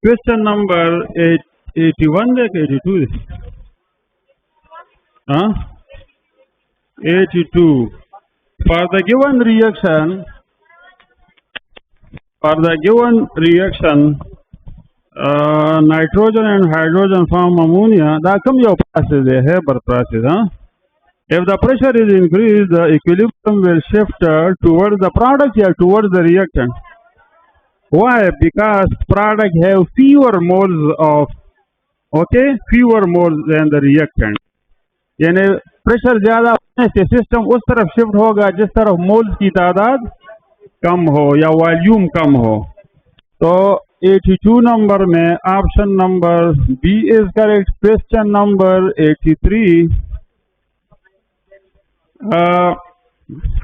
Question number 81 देख 82 हाँ 82 for the given reaction nitrogen and hydrogen form ammonia. That come your process a Haber process, huh? If the pressure is increased, the equilibrium will shift towards the product or towards the reactant. Why? Because product have fewer moles of fewer moles than the reactant. यानी pressure ज्यादा होने से system उस तरफ shift होगा जिस तरफ moles की तादाद कम हो या वॉल्यूम कम हो. तो 82 नंबर में option number B is correct. Question number 83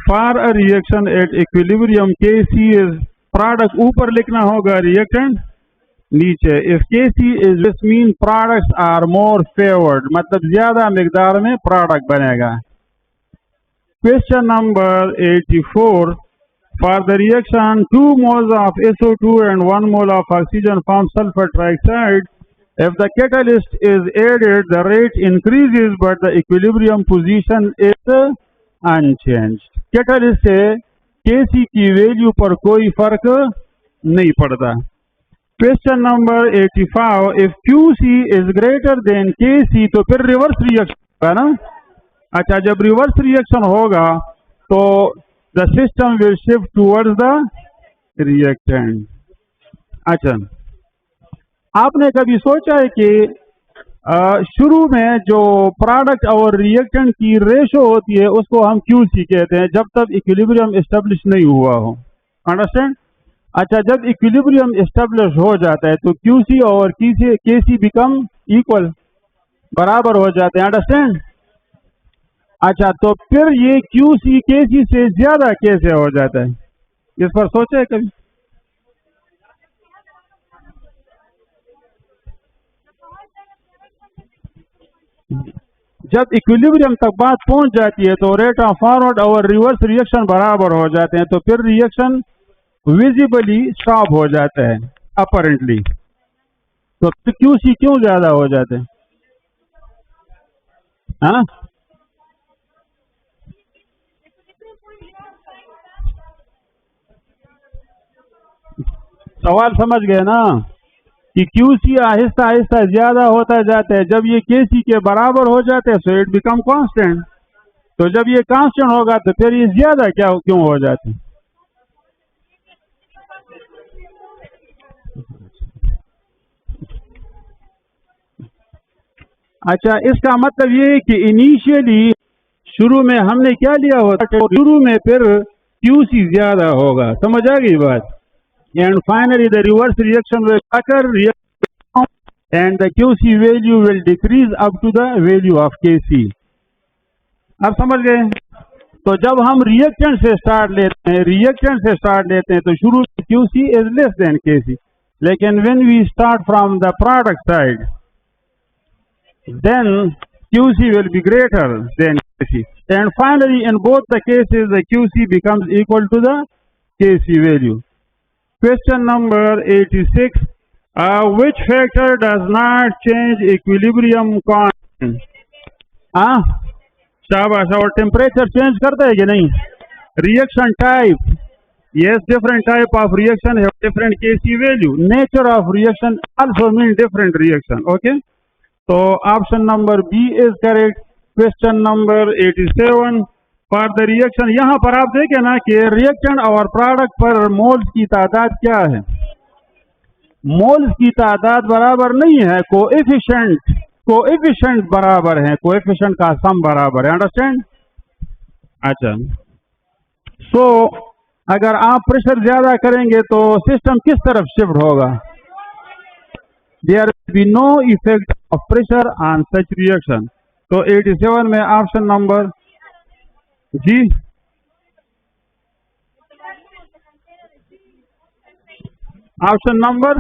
for a reaction at equilibrium Kc is product ऊपर लिखना होगा, रिएक्टेंट नीचे. If Kc is this mean products are more favoured, मतलब ज्यादा मिकदार में प्रोडक्ट बनेगा. Question number 84 for the reaction 2 moles of SO2 and 1 mole of oxygen form sulfur trioxide. If the catalyst is added, the rate increases but the equilibrium position is unchanged. Catalyst से Kc की value पर कोई फर्क नहीं पड़ता. Question number 85 if Qc is greater than Kc तो फिर reverse reaction होगा ना. अच्छा, जब रिवर्स रिएक्शन होगा तो the system will shift towards the reactant. अच्छा, आपने कभी सोचा है कि शुरू में जो प्रोडक्ट और रिएक्टेंट की रेशो होती है उसको हम Qc कहते हैं जब तक इक्विलिब्रियम एस्टेब्लिश नहीं हुआ हो. अंडरस्टैंड? अच्छा, जब इक्विलिब्रियम एस्टेब्लिश हो जाता है तो Qc और Kc बिकम इक्वल, बराबर हो जाते हैं. अंडरस्टैंड? अच्छा, तो फिर ये Qc Kc से ज्यादा कैसे हो जाता है, इस पर सोचा है कभी? जब इक्विलिब्रियम तक बात पहुंच जाती है तो रेट ऑफ फॉरवर्ड और रिवर्स रिएक्शन बराबर हो जाते हैं, तो फिर रिएक्शन विजिबली स्टॉप हो जाता है अपरेंटली. तो Qc क्यों ज्यादा हो जाते हैं? हाँ, सवाल समझ गए ना कि Qc आहिस्ता आहिस्ता ज्यादा होता जाता है. जब ये Kc के बराबर हो जाते हैं सो इट बिकम कांस्टेंट. तो जब ये कांस्टेंट होगा तो फिर ये ज्यादा क्यों हो जाते हैं? अच्छा, इसका मतलब ये है कि इनिशियली शुरू में हमने क्या लिया होता है, शुरू में फिर Qc ज्यादा होगा. समझ आ गई बात? And finally the reverse reaction will occur and the Qc value will decrease up to the value of Kc. आप समझ गए? तो जब हम रिएक्टेंट से स्टार्ट लेते हैं तो शुरू में Qc is less than Kc, लेकिन when we start from the product side then Qc will be greater than Kc, and finally in both the cases the Qc becomes equal to the Kc value. Question number 86 which factor does not change equilibrium constant? शाबाश. और temperature change करता है कि नहीं? Reaction type, yes, different type of reaction have different Kc value. Nature of reaction also mean different reaction. Okay, तो option number B is correct. Question number 87 for the reaction. यहाँ पर आप देखें ना कि रिएक्टेंट और प्रोडक्ट पर moles की तादाद क्या है. मोल्स की तादाद बराबर नहीं है, कोएफिशिएंट बराबर है, कोएफिशिएंट का सम बराबर है. अंडरस्टैंड? अच्छा, सो अगर आप प्रेशर ज्यादा करेंगे तो सिस्टम किस तरफ शिफ्ट होगा? There will be no effect of pressure on such reaction. तो 87 में ऑप्शन नंबर जी, option number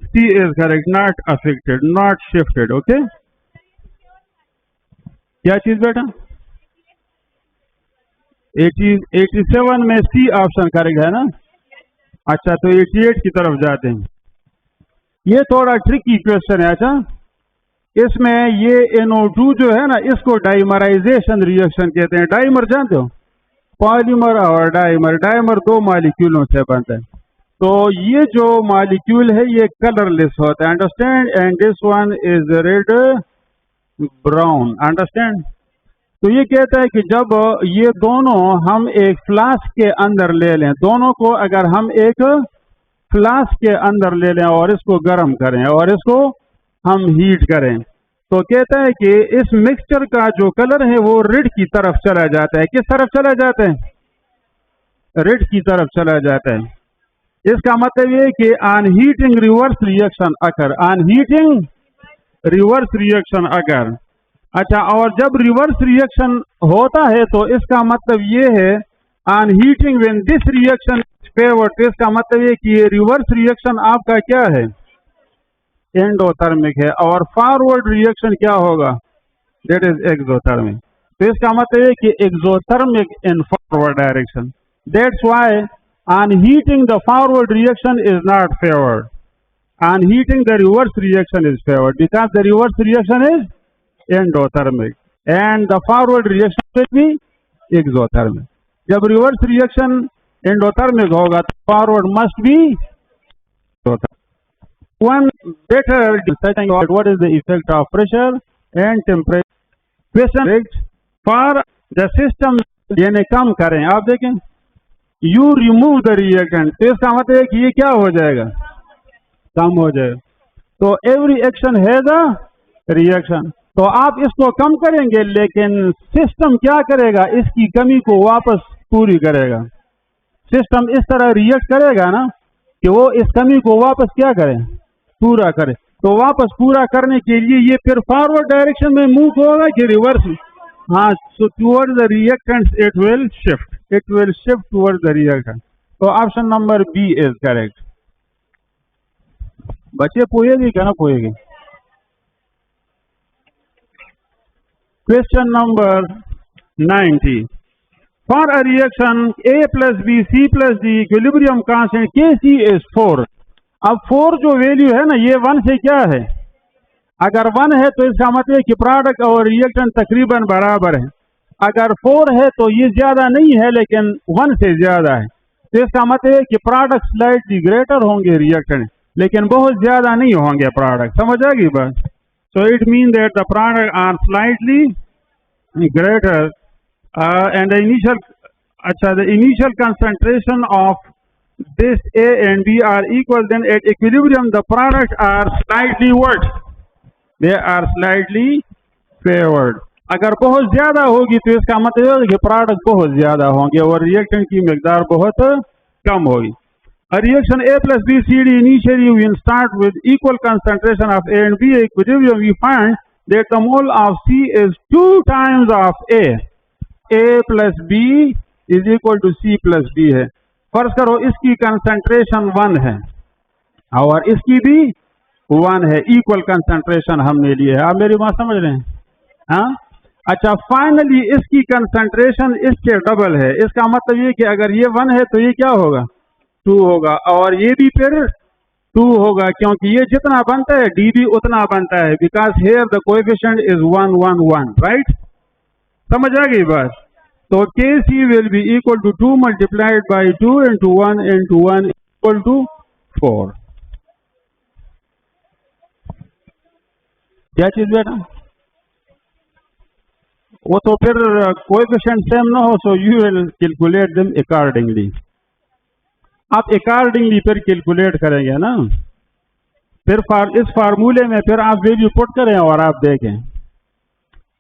C is correct. Not affected, not shifted. Okay, क्या चीज बेटा? 87 में सी ऑप्शन करेक्ट है ना. अच्छा, तो 88 की तरफ जाते हैं। ये थोड़ा ट्रिकी क्वेश्चन है। अच्छा, इसमें ये NO2 जो है ना, इसको डाइमराइजेशन रिएक्शन कहते हैं। डाइमर जानते हो, पॉलीमर और डाइमर। डाइमर दो मॉलिक्यूलों से बनता है। तो ये जो मॉलिक्यूल है ये कलरलेस होता है, understand, and this one is red brown, understand. तो ये कहता है कि जब ये दोनों हम एक फ्लास्क के अंदर ले लें, दोनों को अगर हम एक फ्लास्क के अंदर ले लें और इसको गर्म करें और इसको हम हीट करें, तो कहता है कि इस मिक्सचर का जो कलर है वो रेड की तरफ चला जाता है। किस तरफ चला जाता है? रेड की तरफ चला जाता है। इसका मतलब ये कि on heating reverse reaction occur, on heating reverse reaction occur. अच्छा, और जब रिवर्स रिएक्शन होता है तो इसका मतलब ये है on heating when this reaction favoured, तो इसका मतलब ये कि ये रिवर्स रिएक्शन आपका क्या है? एंडोथर्मिक है। और फॉरवर्ड रिएक्शन क्या होगा? That is exothermic. तो इसका मतलब है कि exothermic in forward direction. That's why on heating the forward reaction is not favoured, on heating the reverse reaction is favoured, because the reverse reaction is endothermic and the forward reaction will be exothermic. जब reverse reaction endothermic होगा तो forward must be exothermic. One better deciding what is the effect of pressure and temperature. Question for the system यानी कम करें। आप देखें, you remove the reactant, तो इसका मतलब है कि ये क्या हो जाएगा? कम हो जाएगा। तो every action has a reaction। तो आप इसको कम करेंगे लेकिन सिस्टम क्या करेगा? इसकी कमी को वापस पूरी करेगा। सिस्टम इस तरह रिएक्ट करेगा ना कि वो इस कमी को वापस क्या करे? पूरा करे। तो वापस पूरा करने के लिए ये फिर फॉरवर्ड डायरेक्शन में मूव होगा कि रिवर्स? हाँ, so toward the reactants it will shift, it will shift toward the reactant. तो option number B is correct. बच्चे पोएगी क्या ना पोएगी? Question number 90। For a reaction A + B C + D equilibrium constant Kc is 4। अब 4 जो value है ना, ये 1 से क्या है? अगर 1 है तो इसका मतलब है कि प्रोडक्ट और रिएक्टेंट तकरीबन बराबर है। अगर 4 है तो ये ज्यादा नहीं है लेकिन 1 से ज्यादा है, तो इसका मतलब है कि प्रोडक्ट स्लाइटली ग्रेटर होंगे रिएक्टेंट, लेकिन बहुत ज्यादा नहीं होंगे प्रोडक्ट। समझ आ गई बात? So it mean that the product are slightly greater and the initial, अच्छा, the initial concentration of this A and B are equal, then at equilibrium the products are slightly what? They are slightly favored। अगर बहुत ज्यादा होगी तो इसका मतलब है कि प्रोडक्ट बहुत ज्यादा होंगे और रिएक्टेंट की मिकदार बहुत कम होगी। A reaction A + B C D initially will start with equal concentration of A and B equilibrium। We find that the mole of C is 2 times of A। A + B is equal to C + D है। फर्ज करो इसकी concentration 1 है और इसकी भी 1 है, equal concentration हमने लिए है। आप मेरी बात समझ रहे हैं? हाँ, अच्छा, फाइनली इसकी कंसंट्रेशन इसके डबल है। इसका मतलब ये कि अगर ये 1 है तो ये क्या होगा? 2 होगा, और ये भी फिर 2 होगा, क्योंकि ये जितना बनता है डी भी उतना बनता है, because here the coefficient is 1 1 1, right? समझ आ गई बात? तो Kc will be equal to 2 multiplied by 2 into 1 into 1 equal to 4। क्या चीज बेटा? वो तो फिर कोएफिशिएंट सेम ना हो, so you will calculate them accordingly. आप अकॉर्डिंगली फिर कैलकुलेट करेंगे ना। फिर इस फार्मूले में फिर आप वैल्यू पुट करें और आप देखें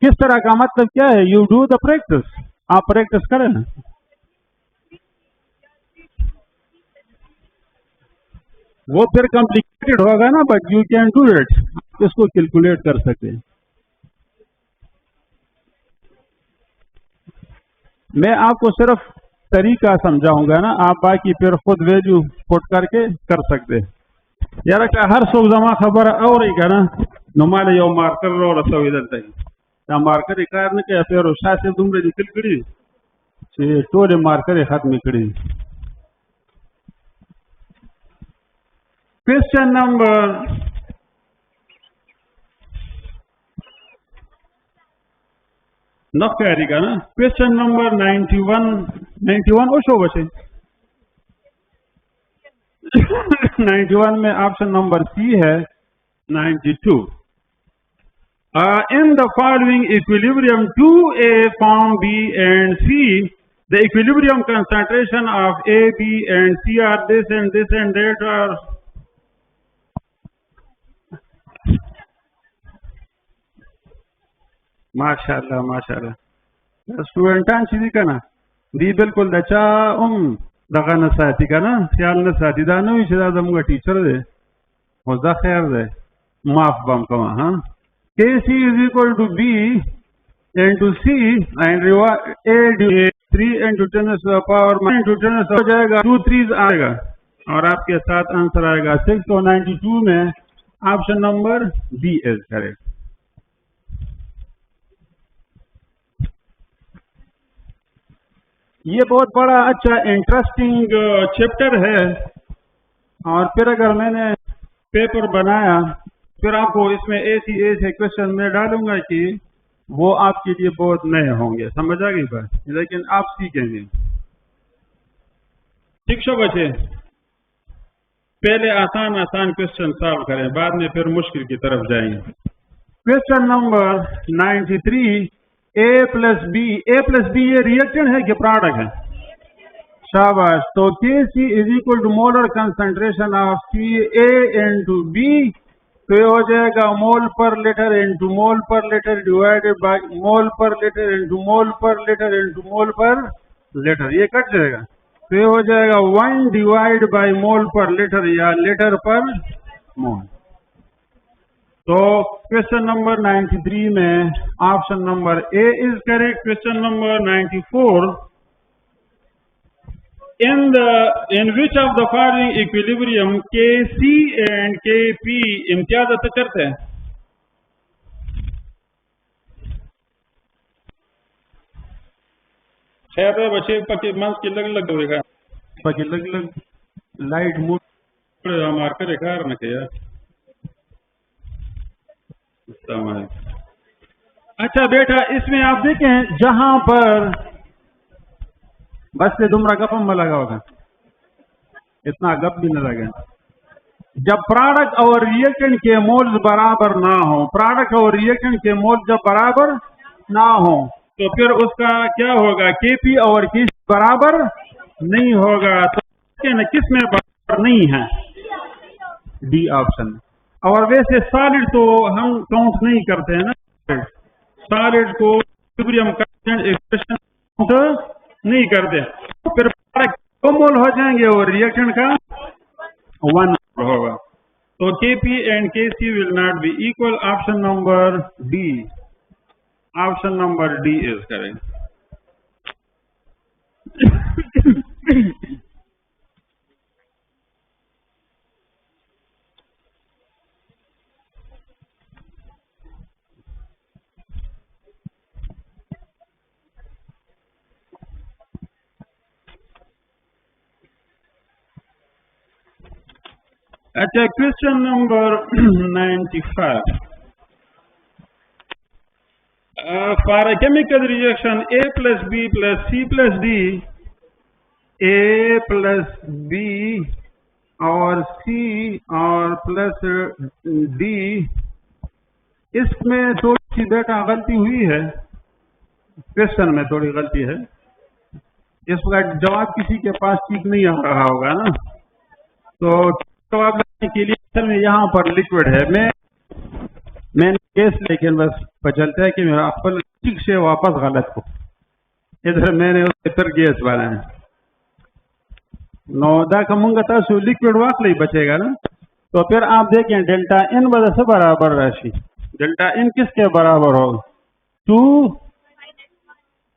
किस तरह का, मतलब क्या है। यू डू द प्रैक्टिस, आप प्रैक्टिस करें ना। वो फिर कॉम्प्लिकेटेड होगा ना, but you can do it. इसको कैलकुलेट कर सकते हैं। मैं आपको सिर्फ तरीका समझाऊंगा ना, आप बाकी फिर खुद वैल्यू पुट करके कर सकते हैं। यार का हर सो जमा खबर और ही ना नुमाले यो मार्कर रो रसो इधर तक ता मार्कर इकार ने के फिर शासे दुमरे निकल कड़ी से टोरे मार्कर खत्म कड़ी। क्वेश्चन नंबर नक्कारी का ना क्वेश्चन नंबर 91 ओशो बचे 91 में ऑप्शन नंबर सी है 92 in the following equilibrium 2A form B and C the equilibrium concentration of A, B and C are this and that are माशाल्लाह माशाल्लाह स्टूडेंटांची दी का ना दी बिल्कुल दचा दगा नसाती का ना ख्याल नसाती दा नो इशदा दमगा टीचर दे होदा खैर दे माफ बम कमा हाँ KC is equal to B into C and A 3 into 10 to the power into 10 हो जाएगा 2 3 आएगा और आपके साथ आंसर आएगा 6 और 92 में option number B is correct. ये बहुत बड़ा अच्छा इंटरेस्टिंग चैप्टर है और फिर अगर मैंने पेपर बनाया फिर आपको इसमें ऐसे क्वेश्चन में डालूंगा कि वो आपके लिए बहुत नए होंगे, समझ आ गई बात, लेकिन आप सीखेंगे। शिक्षक बच्चे पहले आसान आसान क्वेश्चन सॉल्व करें, बाद में फिर मुश्किल की तरफ जाएंगे। Question number 93 A plus B ये रिएक्टेंट है कि प्रोडक्ट है? शाबाश। तो Kc is equal to molar concentration of Ca into B, तो ये हो जाएगा मोल पर लीटर इनटू मोल पर लीटर डिवाइडेड बाय मोल पर लीटर इनटू मोल पर लीटर इनटू मोल पर लीटर, ये कट जाएगा तो ये हो जाएगा 1 डिवाइड बाय मोल पर लीटर या लीटर पर मोल। तो क्वेश्चन नंबर 93 में option number A is correct. Question number 94 in which of the following equilibrium Kc and Kp Imtiaz करते हैं? खैर बच्चे पके मंच की लग होगा पके लग लाइट मूड हमार करे कार न के यार। अच्छा बेटा इसमें आप देखें जहां पर बस से दुमरा गपम में लगा होगा, इतना गप भी न लगे। जब प्रोडक्ट और रिएक्टेंट के मोल्स बराबर ना हो, प्रोडक्ट और रिएक्टेंट के मोल्स जब बराबर ना हो तो फिर उसका क्या होगा? Kp और Kc बराबर नहीं होगा। तो किस में बराबर नहीं है? D option. और वैसे सॉलिड तो हम काउंट नहीं करते हैं ना, सॉलिड को इक्विलिब्रियम कांस्टेंट एक्सप्रेशन काउंट नहीं करते, तो फिर प्रोडक्ट 2 मोल हो जाएंगे और रिएक्टेंट का 1 होगा। तो Kp and Kc will not be equal. Option number D, option number D is correct. अच्छा question number 95 for a chemical reaction A plus B plus C plus D, A plus B और C और plus D, इसमें थोड़ी सी बेटा गलती हुई है, question में थोड़ी गलती है, इसका जवाब किसी के पास ठीक नहीं आ रहा होगा ना। तो जवाब लगाने के लिए असल में यहाँ पर लिक्विड है, मैंने केस लेकिन बस चलता है कि मेरा अपन ठीक से वापस गलत को इधर मैंने उसके फिर गैस बनाया नौदा का मुंगा लिक्विड वाकई बचेगा ना। तो फिर आप देखें डेल्टा एन वजह से बराबर राशि, डेल्टा एन किसके बराबर हो? 2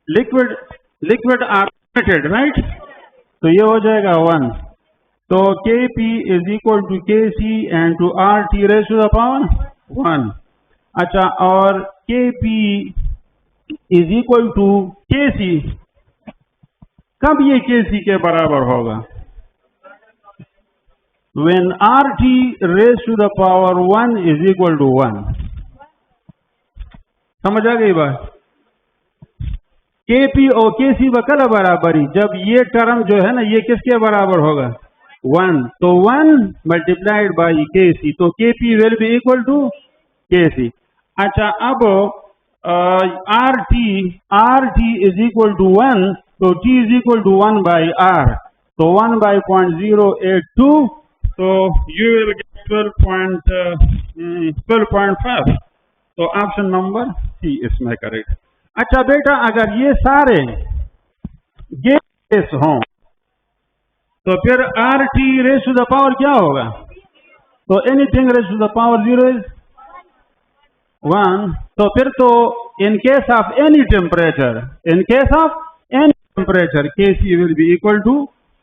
लिक्विड आर राइट, तो ये हो जाएगा 1। तो Kp is equal to Kc and to RT raise to the power 1। अच्छा और Kp is equal to Kc, कब ये Kc के बराबर होगा? when RT raised to the power 1 is equal to 1. समझ आ गई बात? KP और KC वकल बराबरी, जब ये टर्म जो है ना ये किसके बराबर होगा? 1. तो 1 मल्टीप्लाइड बाई KC, तो KP will be equal to KC. अच्छा, अब RT इज इक्वल टू 1, तो T is equal to 1 by R, तो 1 बाई 0.082, तो यू विल गेट 12.5. तो ऑप्शन नंबर सी इसमें करेक्ट. अच्छा बेटा, अगर ये सारे गेस हों तो फिर RT raise to the power क्या होगा? तो anything raise to the power 0 is 1. तो फिर तो in case of any temperature, KC will be equal to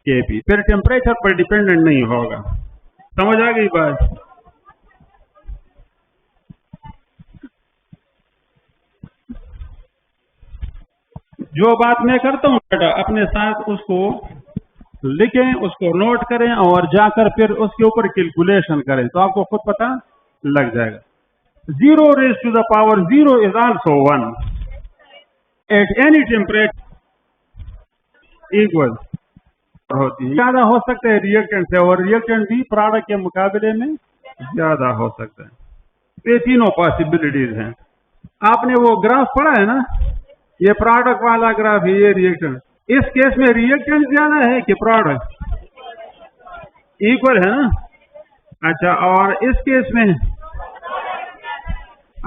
KP. फिर टेम्परेचर पर डिपेंडेंट नहीं होगा. समझ आ गई बात? जो बात मैं करता हूँ बेटा, अपने साथ उसको लिखें, उसको नोट करें और जाकर फिर उसके ऊपर कैलकुलेशन करें, तो आपको खुद पता लग जाएगा. 0 raised to the power 0 is also 1 at any temperature equal होती है. ज्यादा हो सकता है रिएक्टेंट से, और रिएक्टेंट भी प्रोडक्ट के मुकाबले में ज्यादा हो सकता है. ये तीनों पॉसिबिलिटीज हैं. आपने वो ग्राफ पढ़ा है ना, ये प्रोडक्ट वाला ग्राफ है, ये रिएक्टेंट. इस केस में रिएक्टेंट ज्यादा है कि प्रोडक्ट? इक्वल है ना. अच्छा, और इस केस में?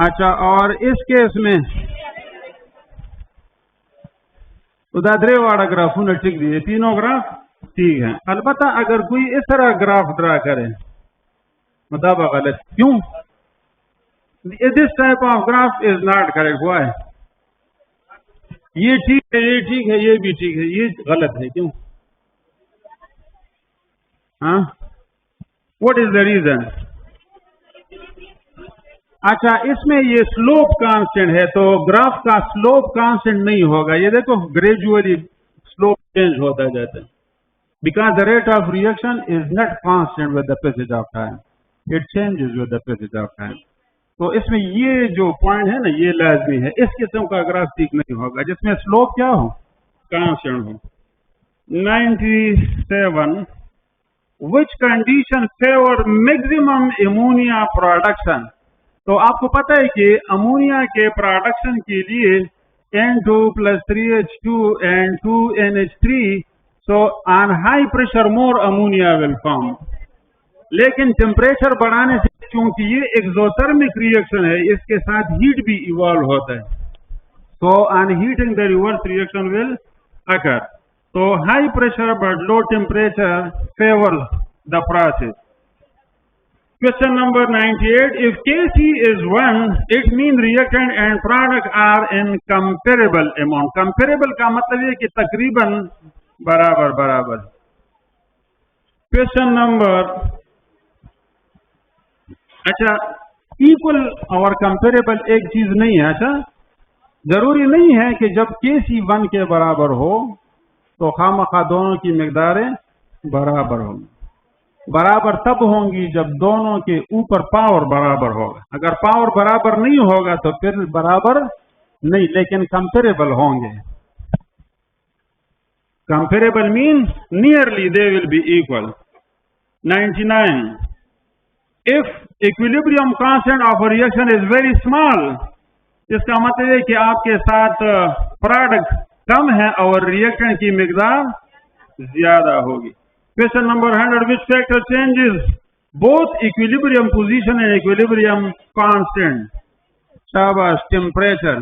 अच्छा, और इस केस में उदाहरण वाला ग्राफ ने ठीक दिए, तीनों ग्राफ ठीक है. अलबत्ता अगर कोई इस तरह ग्राफ ड्रा करे मतलब गलत. क्यों? This type of graph is not correct. हुआ है ये ठीक है, ये ठीक है, ये भी ठीक है, ये गलत है. क्यों? हाँ, व्हाट इज द रीजन? अच्छा, इसमें ये स्लोप कांस्टेंट है, तो ग्राफ का स्लोप कांस्टेंट नहीं होगा. ये देखो ग्रेजुअली स्लोप चेंज होता जाता है, because the rate of reaction is not constant with the passage of time, it changes with the passage of time. तो इसमें ये जो पॉइंट है ना, ये लाजमी है. इस किस्म का ग्राफ ठीक नहीं होगा जिसमें स्लोप क्या हो? कांस्टेंट हो. 97. Which condition favour maximum ammonia production? तो आपको पता है कि अमोनिया के प्रोडक्शन के लिए N2 plus 3H2 and 2NH3, so on high pressure more ammonia will form. लेकिन टेम्परेचर बढ़ाने से, क्योंकि ये एक्सोथर्मिक रिएक्शन है, इसके साथ हीट भी इवॉल्व होता है, so on heating the reverse reaction will occur. So high pressure but low temperature favor the process. Question number 98. If Kc is 1, it means reactant and product are in comparable amount. Comparable का मतलब ये कि तकरीबन बराबर बराबर. Question number, अच्छा, equal और comparable एक चीज नहीं है. अच्छा, जरूरी नहीं है कि जब Kc 1 के बराबर हो तो खामखा दोनों की मिकदारें बराबर होंगी. बराबर तब होंगी जब दोनों के ऊपर पावर बराबर होगा. अगर पावर बराबर नहीं होगा तो फिर बराबर नहीं, लेकिन कंपेरेबल होंगे. Comparable mean nearly they will be equal. 99. If equilibrium constant of reaction is very small, इसका मतलब है कि आपके साथ प्रोडक्ट कम है और रिएक्टेंट की मिकदार ज्यादा होगी. Question number 100. Which factor changes both equilibrium position and equilibrium constant? शाबाश, टेम्परेचर.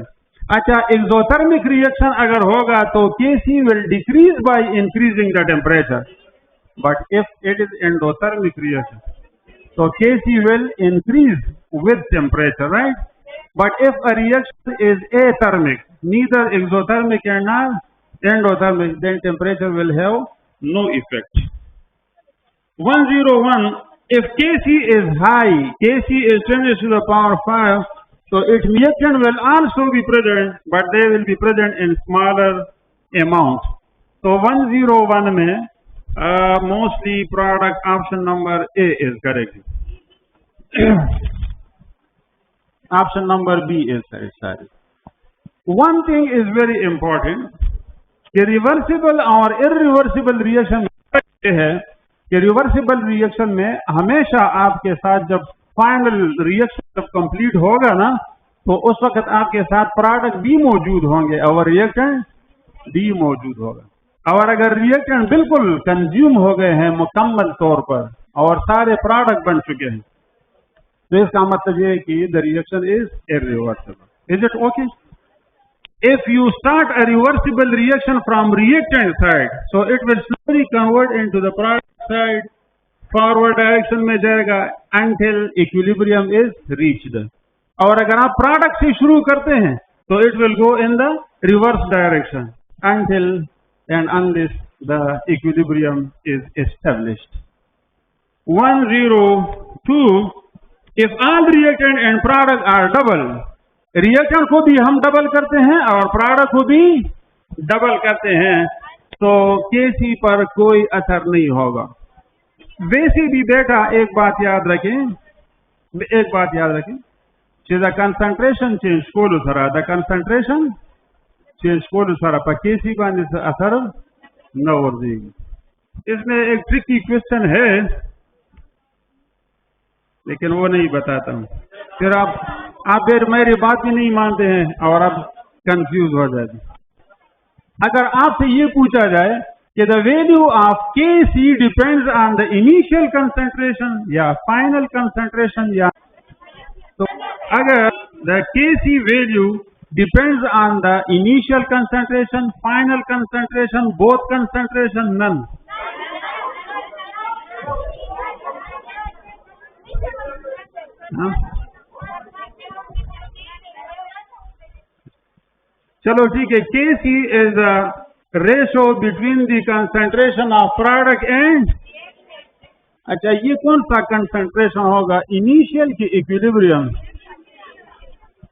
अच्छा, एक्सोथर्मिक रिएक्शन अगर होगा तो Kc will decrease by increasing the temperature. But if it is endothermic reaction, so Kc will increase with temperature, right? But if a reaction is athermic, neither exothermic and not endothermic, then temperature will have no effect. 101. If Kc is high, Kc is 10 to the power 5, so its reaction will also be present, but they will be present in smaller amount. So 101 में Mostly product option number A is correct. Option number B is correct. Sorry. One thing is very important कि reversible और irreversible reaction ये है कि reversible reaction में हमेशा आपके साथ जब फाइनल रिएक्शन जब कंप्लीट होगा ना तो उस वक्त आपके साथ प्रोडक्ट भी मौजूद होंगे और रिएक्टेंट भी मौजूद होगा। और अगर रिएक्टेंट बिल्कुल कंज्यूम हो गए हैं मुकम्मल तौर पर और सारे प्रोडक्ट बन चुके हैं तो इसका मतलब ये है कि the reaction is irreversible. Is it okay? If you start a reversible reaction from reactant side, so it will slowly convert into the product side, forward direction में जाएगा until equilibrium is reached. और अगर आप product से शुरू करते हैं तो it will go in the reverse direction until and unless the equilibrium is established. 102. If all reactant and product are double, reactant को भी हम डबल करते हैं और प्रोडक्ट को भी डबल करते हैं तो केसी पर कोई असर नहीं होगा। वैसे भी बेटा एक बात याद रखें the concentration change the concentration change पर केसी बांधने से असर न वर्जेगी। इसमें एक ट्रिकी क्वेश्चन है लेकिन वो नहीं बताता हूं, फिर आप फिर मेरी बात भी नहीं मानते हैं और आप कंफ्यूज हो जाते। अगर आपसे ये पूछा जाए कि the value of K C depends on the initial concentration या फाइनल कंसंट्रेशन या तो अगर the K C value depends on the initial concentration, final concentration, both concentration, none. चलो ठीक है। K C is the ratio between the concentration of product and, अच्छा ये कौन सा कंसंट्रेशन होगा, इनिशियल की इक्विलिब्रियम?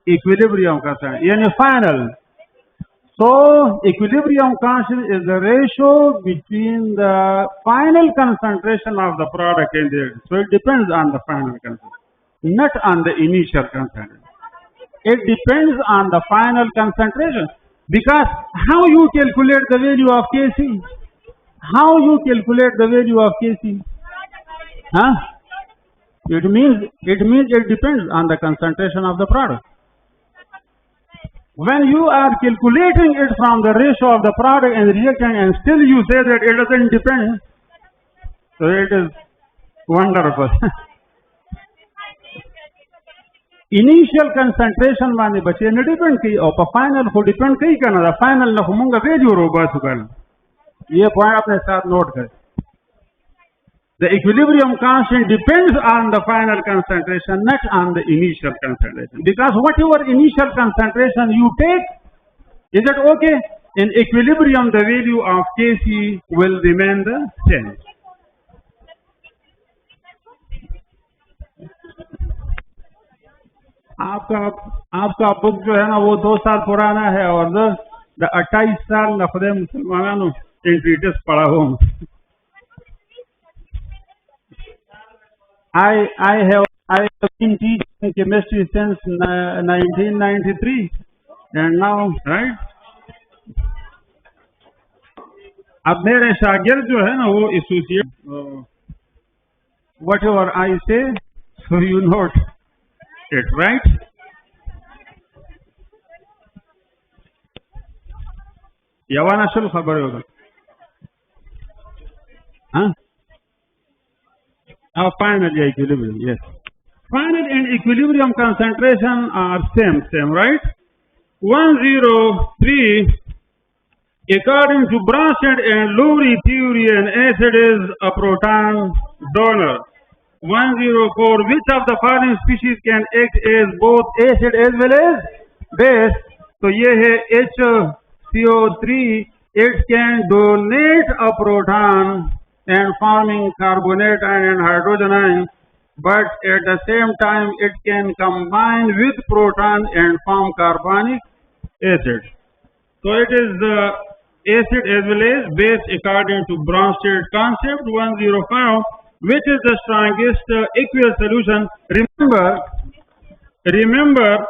इक्विलिब्रियम का यानी final. So equilibrium constant is the ratio between the final concentration of the product and their, so it depends on the final concentration, not on the initial concentration. It depends on the final concentration. Because how you calculate the value of Kc? How you calculate the value of Kc? Huh? It means it depends on the concentration of the product. When you are calculating it from the ratio of the product and reactant and still you say that it doesn't depend, so it is wonderful. Initial concentration माने बच्चे ने depend की और final को depend कई करना था, final न होगा वेल्यू रोबा सुगल। ये पॉइंट अपने साथ नोट करें। The equilibrium constant depends on the final concentration, not on the initial concentration, because whatever initial concentration you take, is it okay? In equilibrium the value of Kc will remain the same. आपका book जो है ना वो 2 साल पुराना है और 28 साल न खुदे मुसलमानों इन ट्रीटिस पढ़ा हूँ। I have been teaching chemistry since 1993 and now, right? अब मेरे शागिर्द जो है ना वो associate, whatever I say, so you note it, right? यवाना शुल खबर होगा। हाँ, final equilibrium, yes. Final and equilibrium concentration are same, right? 103. According to Branstad and Lowry theory, an acid is a proton donor. 104. Which of the following species can act as both acid as well as base? तो ये है HCO3. It can donate a proton and forming carbonate and hydrogen ion, but at the same time it can combine with proton and form carbonic acid. So it is acid as well as base according to Bronsted concept 105, which is the strongest aqueous solution. Remember,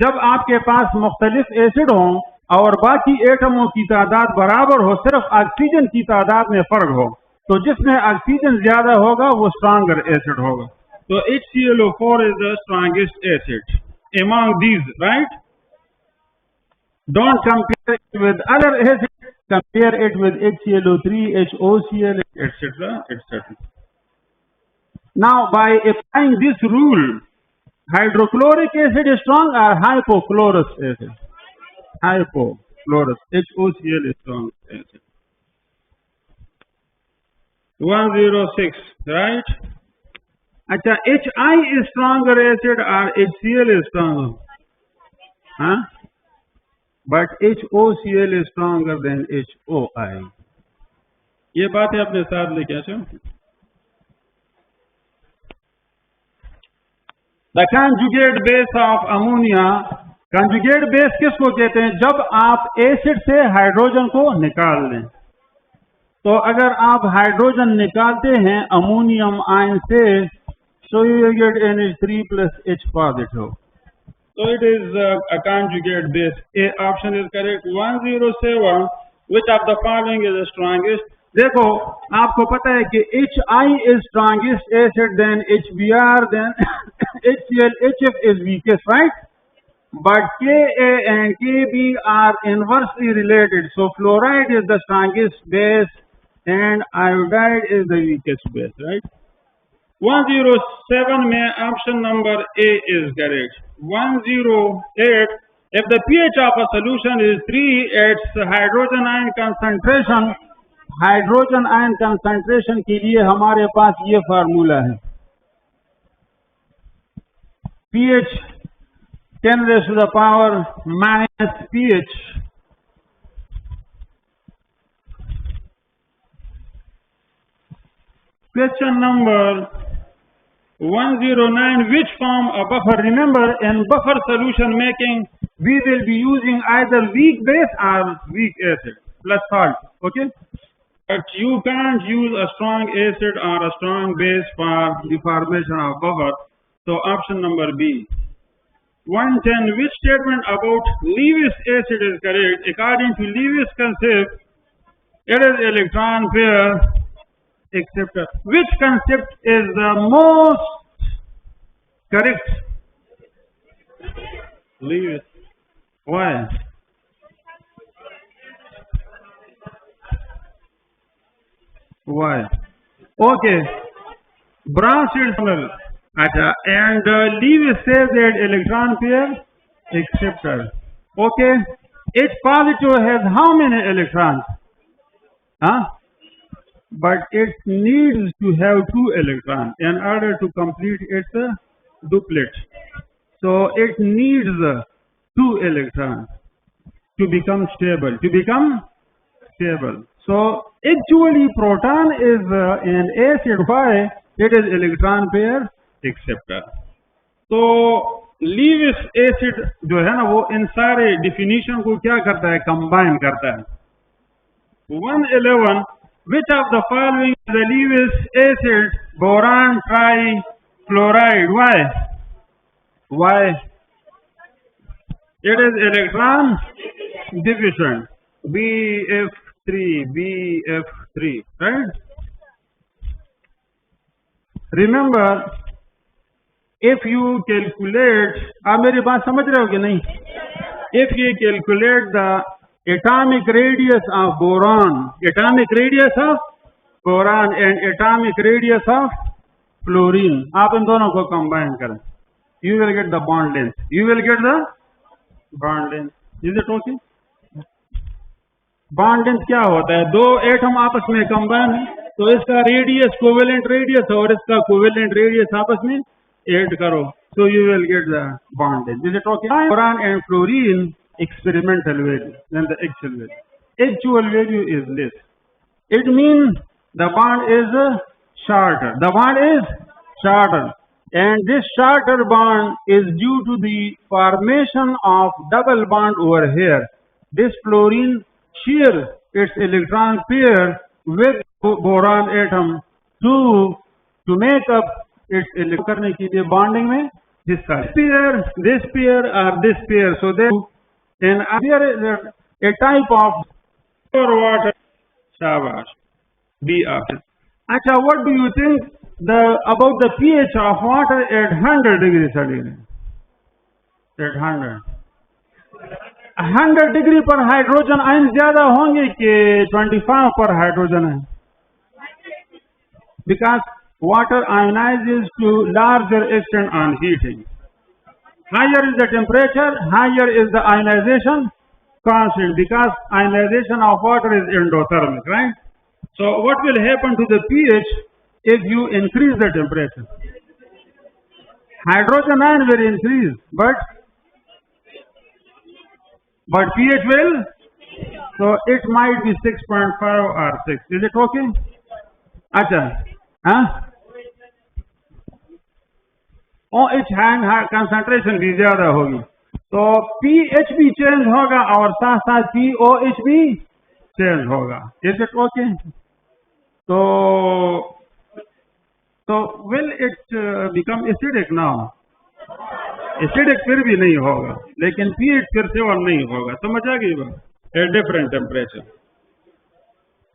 जब आपके पास मुख्तलिफ acid हों और बाकी एटमों की तादाद बराबर हो, सिर्फ ऑक्सीजन की तादाद में फर्क हो, तो जिसमें ऑक्सीजन ज्यादा होगा वो स्ट्रॉन्गर एसिड होगा. तो HClO4 is the strongest acid among these, right? Don't compare it with other acids, compare it with HClO3, HOCl, etc., etc. Now, by applying this rule, hydrochloric acid is strong or hypochlorous acid? Hypochlorous. HOCl is strong acid. 106, right? अच्छा, HI is stronger acid or HCl is stronger? Huh? But HOCl is stronger than HOI. ये बात है अपने साथ लेके आशो. The conjugate base of ammonia. Conjugate base किसको कहते हैं? जब आप एसिड से हाइड्रोजन को निकाल लें. तो अगर आप हाइड्रोजन निकालते हैं अमोनियम आयन से, so you will get NH3 plus H positive. So it is a conjugate base. A option is correct. 107. Which of the following is the strongest? देखो, आपको पता है कि HI is strongest acid, then HBr, then HCl, HF is weakest, right? But Ka and Kb are inversely related. So fluoride is the strongest base and iodide is the weakest base, right? 107 में option number A is correct. 108, if the pH of a solution is 3, its hydrogen ion concentration के लिए हमारे पास ये formula है. pH 10 raised to the power minus pH question number 109, which form a buffer? Remember, in buffer solution making, we will be using either weak base or weak acid plus salt, okay? But you can't use a strong acid or a strong base for the formation of buffer. So option number B. 110, which statement about Lewis acid is correct? According to Lewis concept, it is electron pair acceptor. Which concept is the most correct? Lewis. Why? Why? Okay. Bronsted and Lewis says that electron pair acceptor. Okay. H positive has how many electrons? Huh? But it needs to have 2 electrons in order to complete its duplet. So it needs 2 electrons to become stable. So actually proton is an acid. Why? It is electron pair acceptor. So Lewis acid जो है ना वो इन सारे definition को क्या करता है? Combine करता है. 111. Which of the following is the Lewis acid? Boron trifluoride. Why? It is electron deficient. BF3, right? Remember, if you calculate, आप मेरी बात समझ रहे हो कि नहीं? If you calculate the atomic radius of boron and atomic radius of fluorine, आप इन दोनों को combine करें, you will get the bond length. Is it okay? Bond length क्या होता है? दो एटम आपस में combine है, तो इसका रेडियस कोवेलेंट रेडियस और इसका कोवेलेंट रेडियस आपस में ऐड करो, so you will get the bond length. Is it okay? Boron and fluorine experimental value than the actual value. Actual value is less. It means the bond is shorter. And this shorter bond is due to the formation of double bond over here. This fluorine shear its electron pair with boron atom to make up its electron करने के लिए bonding में हिस्सा this pair or this pair. So there is a type of pure water. Shabash. B option. Acha, what do you think about the pH of water at 100 degrees Celsius? At 100 degree पर hydrogen ion ज्यादा होंगे कि 25 पर hydrogen है? Because water ionizes to larger extent on heating. Higher is the temperature, higher is the ionization constant, because ionization of water is endothermic, right? So what will happen to the pH if you increase the temperature? Hydrogen ion will increase, but pH will, so it might be 6.5 or 6. Is it okay? Acha, huh? OH concentration भी ज्यादा होगी, तो pH भी change होगा और साथ साथ POH भी चेंज होगा. Is it okay? So will it become acidic now? Acidic फिर भी नहीं होगा, लेकिन pH फिर से और नहीं होगा. समझ आ गई बात? At different temperature.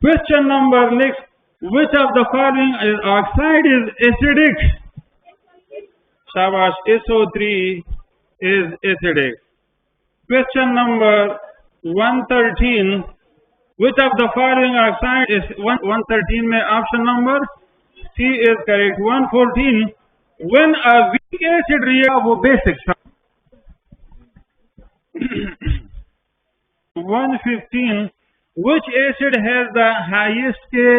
Question number next. Which of the following oxide is acidic? Shabash, SO3 is acidic. Question number 113. Which of the following oxide is 113 में option number C is correct. 114. When a weak acid reacts, वो basic. 115. Which acid has the highest Ka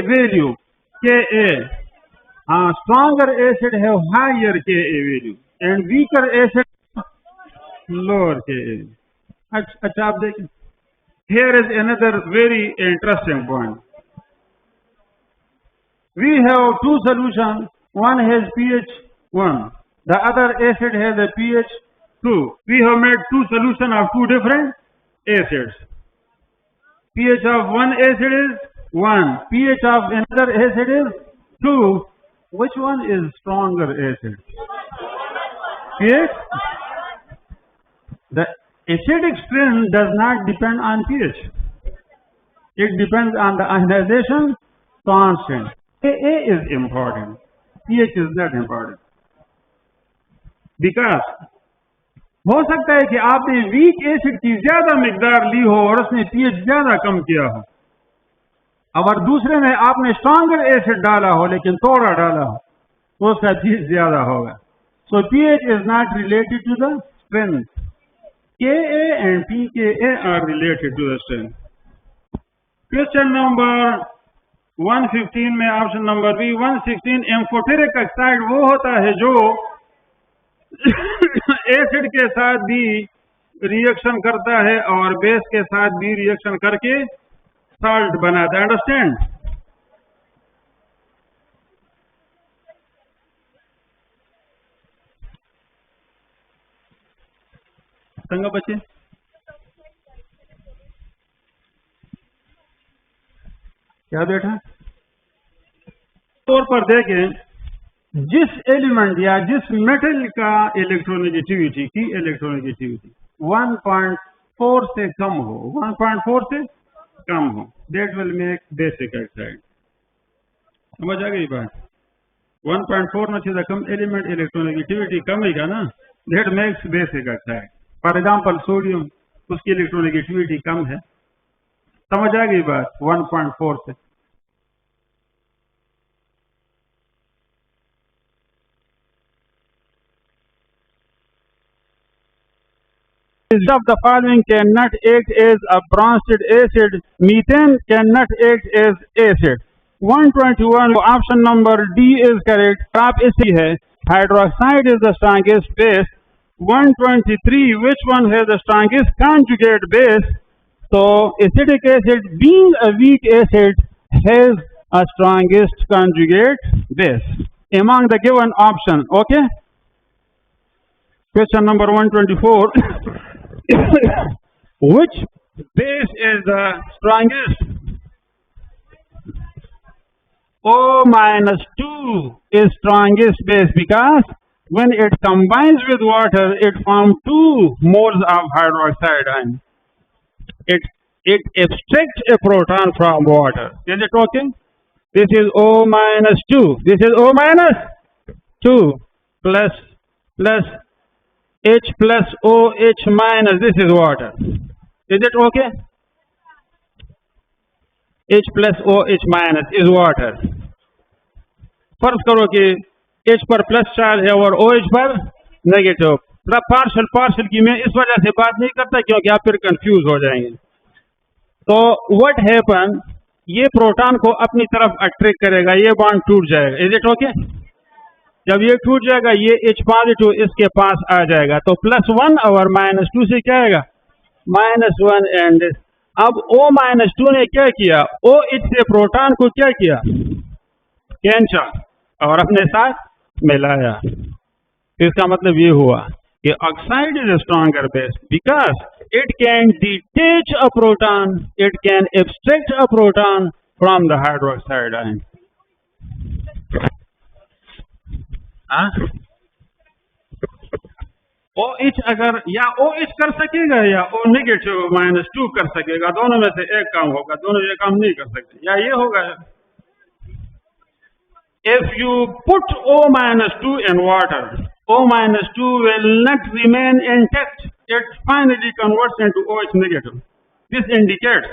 value? Ka. Stronger acid have higher Ka value and weaker acid lower Ka. अच्छा आप देखिए. Here is another very interesting point. We have two solutions. One has pH 1. The other acid has a pH 2. We have made two solutions of two different acids. pH of one acid is 1. pH of another acid is 2. Which one is stronger acid? pH? The acidic strength does not depend on pH. It depends on the ionization constant. Ka is important. pH is not important. Because हो सकता है कि आपने weak acid की ज्यादा मिकदार ली हो और उसने पीएच ज्यादा कम किया हो, और दूसरे में आपने स्ट्रॉन्गर एसिड डाला हो लेकिन थोड़ा डाला हो, तो उसका पीएच ज्यादा होगा. So pH is not related to the strength. Ka and pKa are related to the strength. Question number 115 में option number B. 116. Amphoteric oxide वो होता है जो एसिड के साथ भी रिएक्शन करता है और बेस के साथ भी रिएक्शन करके साल्ट बनाता है. अंडरस्टैंड? संग बच्चे क्या बेटा तौर पर देखें, जिस एलिमेंट या जिस मेटल का इलेक्ट्रोनेगेटिविटी 1.4 से कम हो, 1.4 से कम हो, that will make basic oxide. समझ आ गई बात? 1.4 में से कम एलिमेंट इलेक्ट्रोनेगेटिविटी कम ही का ना, that makes basic oxide. For example sodium, उसकी इलेक्ट्रोनेगेटिविटी कम है. समझ आ गई बात? 1.4 से. Of the following cannot act as a branched acid. Methane cannot act as acid. 121 option number D is correct. आप इसी है. Hydroxide is the strongest base. 123 which one has the strongest conjugate base? So acetic acid being a weak acid has a strongest conjugate base among the given option. Okay. Question number 124. Which base is the strongest. O minus 2 is strongest base because when it combines with water, it forms 2 moles of hydroxide ion. It extracts a proton from water. Is it okay? This is O minus 2. This is O minus 2 plus H plus OH minus. This is water. Is it okay? H plus OH minus is water. फर्ज करो कि H पर plus charge है और OH पर negative. Partial की मैं इस वजह से बात नहीं करता क्योंकि आप फिर कंफ्यूज हो जाएंगे. तो व्हाट हैपन, ये प्रोटॉन को अपनी तरफ अट्रैक्ट करेगा, ये बॉन्ड टूट जाएगा. Is it okay? जब ये टूट जाएगा ये H पॉजिटिव इसके पास आ जाएगा, तो +1 और -2 से क्या आएगा? -1 एंड अब O -2 ने क्या किया? OH से प्रोटॉन को क्या किया? कैंचा और अपने साथ मिलाया. इसका मतलब ये हुआ कि oxide is a stronger base because it can detach a proton, it can abstract a proton from the hydroxide ion. OH अगर या OH कर सकेगा या O नेगेटिव -2 कर सकेगा, दोनों में से एक काम होगा, दोनों ये काम नहीं कर सकते. या ये होगा, if you put O -2 in water, O -2 will not remain intact. It finally converts into OH negative. This indicates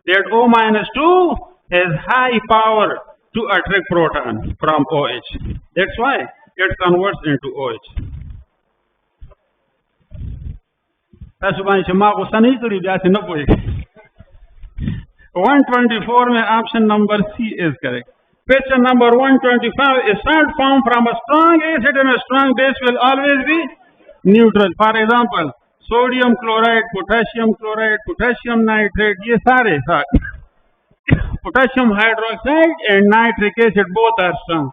that O -2 has high power to attract proton from OH. That's why it converts into OH. माँ गुस्सा नहीं करी, जैसे न कोई 124 में option number C is correct. Question number 125, a salt formed from a strong acid and a strong base will always be neutral. For example, sodium chloride, potassium nitrate, ये सारे साथ. Potassium hydroxide and nitric acid both are strong.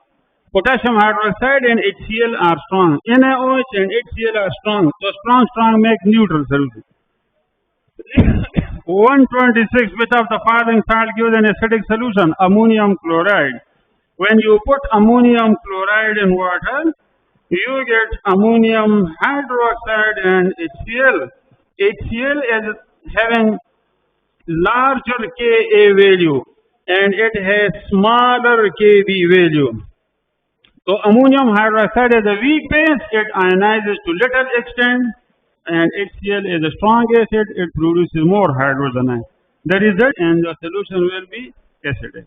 Potassium hydroxide and HCl are strong. NaOH and HCl are strong. So strong make neutral solution. 126, which of the following salt gives an acidic solution? Ammonium chloride. When you put ammonium chloride in water, you get ammonium hydroxide and HCl. HCl is having larger Ka value and it has smaller Kb value. So ammonium hydroxide is a weak base, it ionizes to little extent, and HCl is a strong acid, it produces more hydrogen ion. The result and the solution will be acidic.